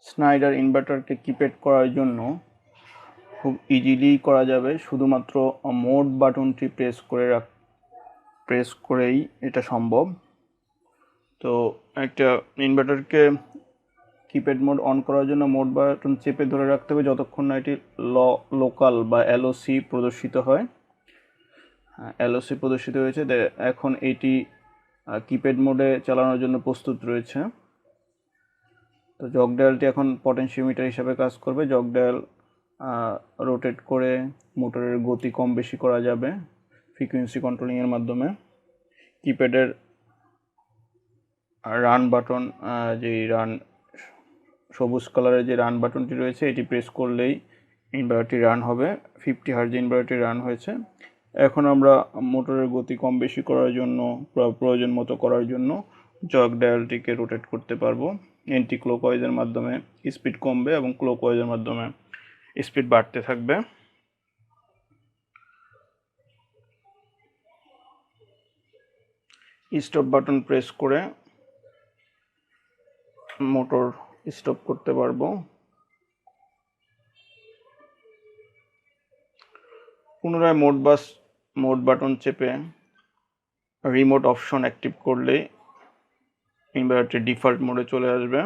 Snyder ইনভার্টারকে keypad করার জন্য খুব ইজিলি করা যাবে, শুধুমাত্র মোড বাটনটি প্রেস করেই এটা সম্ভব। তো একটা ইনভার্টারকে কিপ্যাড মোড অন করার জন্য মোড বাটন চেপে ধরে রাখতে হবে যতক্ষণ না এটি লোকাল বা এলওসি প্রদর্শিত হয়। এলওসি প্রদর্শিত হয়েছে, এখন এটি কিপ্যাড মোডে চালানোর জন্য প্রস্তুত রয়েছে। তো জগ ডায়ালটি এখন পটেনশিওমিটার হিসাবে কাজ করবে। জগ ডায়াল রোটেট করে মোটরের গতি কম বেশি করা যাবে ফ্রিকোয়েন্সি কন্ট্রোলিংয়ের মাধ্যমে। কিপ্যাডের রান বাটন, সবুজ কালারের যে রান বাটনটি রয়েছে, এটি প্রেস করলেই ইনভার্টারটি রান হবে। 50 হার্জ ইনভার্টারটি রান হয়েছে। এখন আমরা মোটরের গতি কম বেশি করার জন্য, প্রয়োজন মতো করার জন্য জগ ডায়ালটিকে রোটেট করতে পারবো। এন্টি ক্লকওয়াইজের মাধ্যমে স্পিড কমবে এবং ক্লকওয়াইজের মাধ্যমে স্পিড বাড়তে থাকবে। স্টপ বাটন প্রেস করে মোটর স্টপ করতে পারবো। পুনরায় মোড বাটন চেপে রিমোট অপশন অ্যাক্টিভ করলে ইনভার্টারটি ডিফল্ট মোডে চলে আসবে।